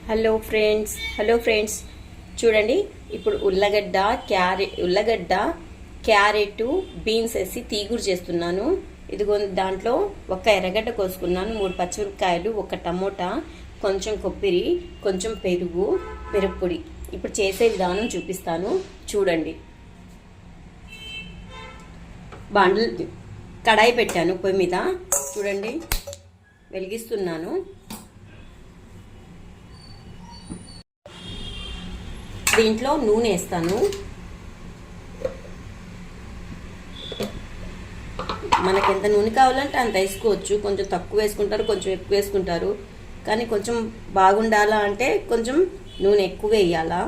Hello friends చూడండి. ఇప్పుడు ఉల్లగడ్డ క్యారెట్ బీన్స్ వేసి తీగూరు చేస్తున్నాను. ఇదిగో దాంట్లో ఒక ఎర్రగడ్డ కోసుకున్నాను, 3 పచ్చిమిరపకాయలు, ఒక టమోటా, కొంచెం కొబ్బరి, కొంచెం పెరుగు, మిరప్పొడి. ఇప్పుడు చేసే విధానం చూపిస్తాను చూడండి. కడాయి పెట్టాను పొయ్యి మీద, చూడండి వెలిగిస్తున్నాను. దీంట్లో నూనె వేస్తాను. మనకి ఎంత నూనె కావాలంటే అంత వేసుకోవచ్చు. కొంచెం తక్కువ వేసుకుంటారు, కొంచెం ఎక్కువ వేసుకుంటారు. కానీ కొంచెం బాగుండాలా అంటే కొంచెం నూనె ఎక్కువ వేయాలా.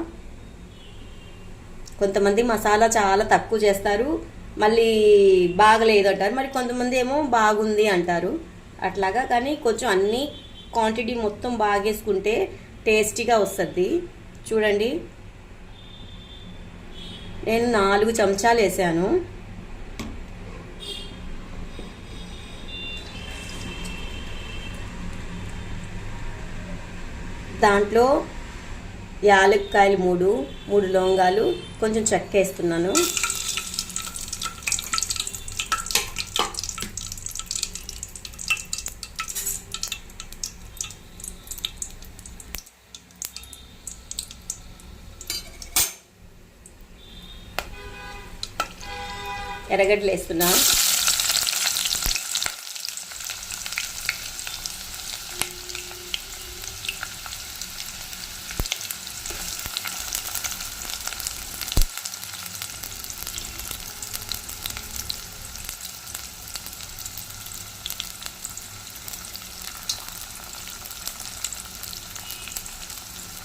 కొంతమంది మసాలా చాలా తక్కువ చేస్తారు, మళ్ళీ బాగలేదు అంటారు. మరి కొంతమంది ఏమో బాగుంది అంటారు. అట్లాగా కానీ కొంచెం అన్ని క్వాంటిటీ మొత్తం బాగేసుకుంటే టేస్టీగా వస్తుంది. చూడండి, నేను 4 చెంచాలు వేసాను. దాంట్లో యాలక్కాయలు 3 లవంగాలు, కొంచెం చెక్క వేస్తున్నాను. ఎర్రగడ్డలు వేస్తున్నా.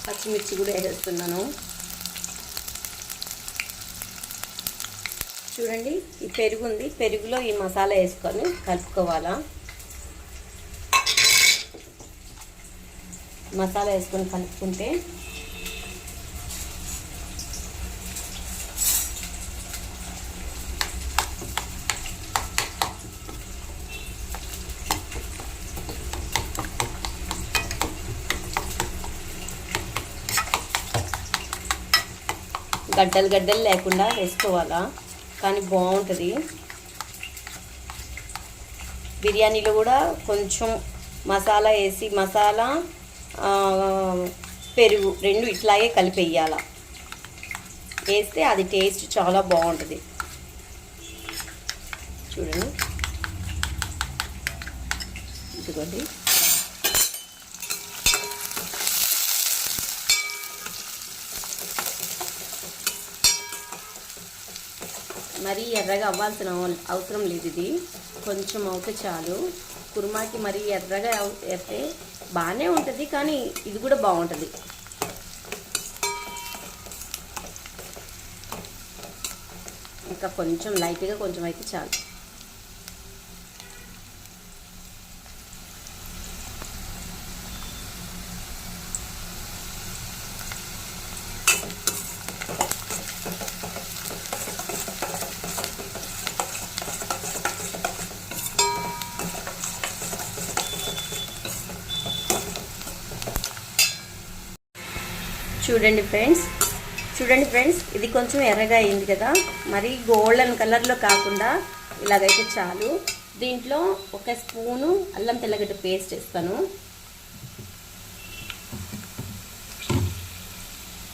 పచ్చిమిర్చి కూడా వేసేస్తున్నాను. చూడండి, ఈ పెరుగు ఉంది, పెరుగులో ఈ మసాలా వేసుకొని కలుపుకోవాలా. మసాలా వేసుకొని కలుపుకుంటే గడ్డలు లేకుండా వేసుకోవాలా. కానీ బాగుంటుంది. బిర్యానీలో కూడా కొంచెం మసాలా వేసి, మసాలా పెరుగు 2 ఇట్లాగే కలిపేయాల. వేస్తే అది టేస్ట్ చాలా బాగుంటుంది. చూడండి, ఇదిగోండి. మరీ ఎర్రగా అవ్వాల్సిన అవసరం లేదు. ఇది కొంచెం అవుతే చాలు. కుర్మాకి మరీ ఎర్రగా వేస్తే బాగానే ఉంటుంది, కానీ ఇది కూడా బాగుంటుంది. ఇంకా కొంచెం లైట్గా కొంచెం అయితే చాలు. చూడండి ఫ్రెండ్స్, ఇది కొంచెం ఎర్రగా అయింది కదా. మరి గోల్డెన్ కలర్లో కాకుండా ఇలాగైతే చాలు. దీంట్లో 1 స్పూను అల్లం తెల్లగడ్డ పేస్ట్ వేస్తాను.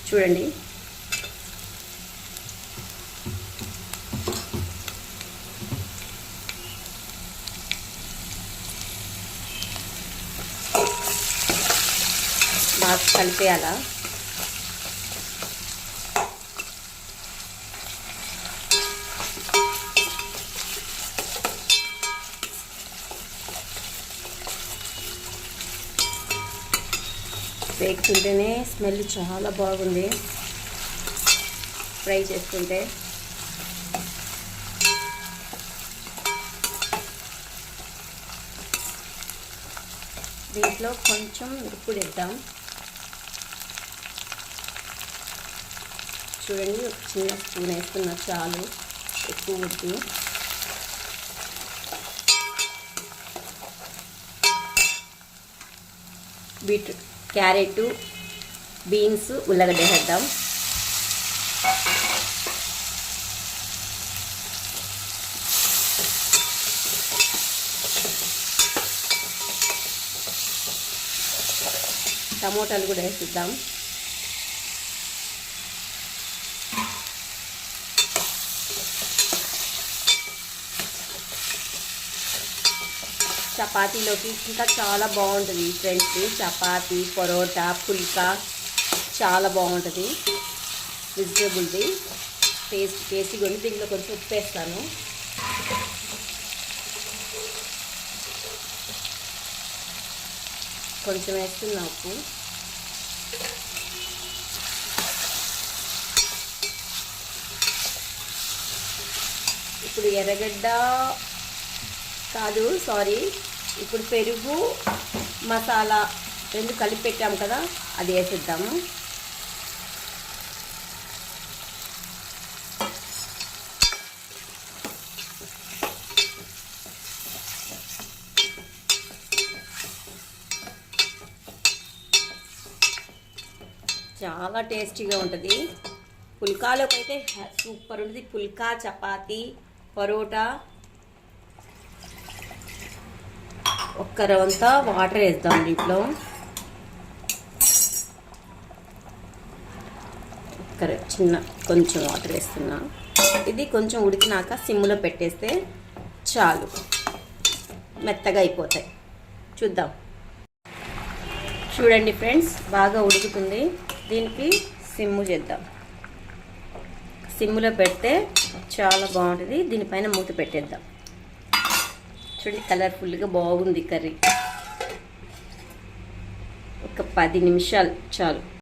చూడండి, బాగా కలిపేయాలా. వేగుతుంటేనే స్మెల్ చాలా బాగుంది. ఫ్రై చేసుకుంటే దీంట్లో కొంచెం మిరప్పొడి వేద్దాం. చూడండి, ఒక చిన్న స్పూన్ వేస్తున్నా చాలు, ఎక్కువ వద్దు. బీట్రూట్, క్యారెట్, బీన్స్ ఉల్లగడ్డ వేద్దాం. టమోటాలు కూడా వేసిద్దాం. చపాతీలోకి ఇంకా చాలా బాగుంటుంది ఫ్రెండ్స్. చపాతీ, పరోటా, పుల్కా చాలా బాగుంటుంది. వెజిటేబుల్ది టేస్టీ కొని దీంట్లో కొంచెం ఉప్పు వేస్తాను. కొంచెం వేస్తున్నా ఉప్పు. ఇప్పుడు ఎర్రగడ్డ కాదు సారీ, ఇప్పుడు పెరుగు మసాలా రెండు కలిపి పెట్టాము కదా, అది వేసేద్దాము. చాలా టేస్టీగా ఉంటుంది. పుల్కాలోకి అయితే సూపర్ ఉంటుంది. పుల్కా, చపాతీ, పరోటా. ఒక్క రవంతా వాటర్ వేద్దాం దీంట్లో. కొంచెం వాటర్ వేస్తున్నా. ఇది కొంచెం ఉడికినాక సిమ్లో పెట్టేస్తే చాలు, మెత్తగా అయిపోతాయి. చూద్దాం. చూడండి ఫ్రెండ్స్, బాగా ఉడుకుతుంది. దీనికి సిమ్ము చేద్దాం. సిమ్లో పెడితే చాలా బాగుంటుంది. దీనిపైన మూత పెట్టేద్దాం. చూడండి, కలర్ఫుల్గా బాగుంది కర్రీ. ఒక 10 నిమిషాలు చాలు.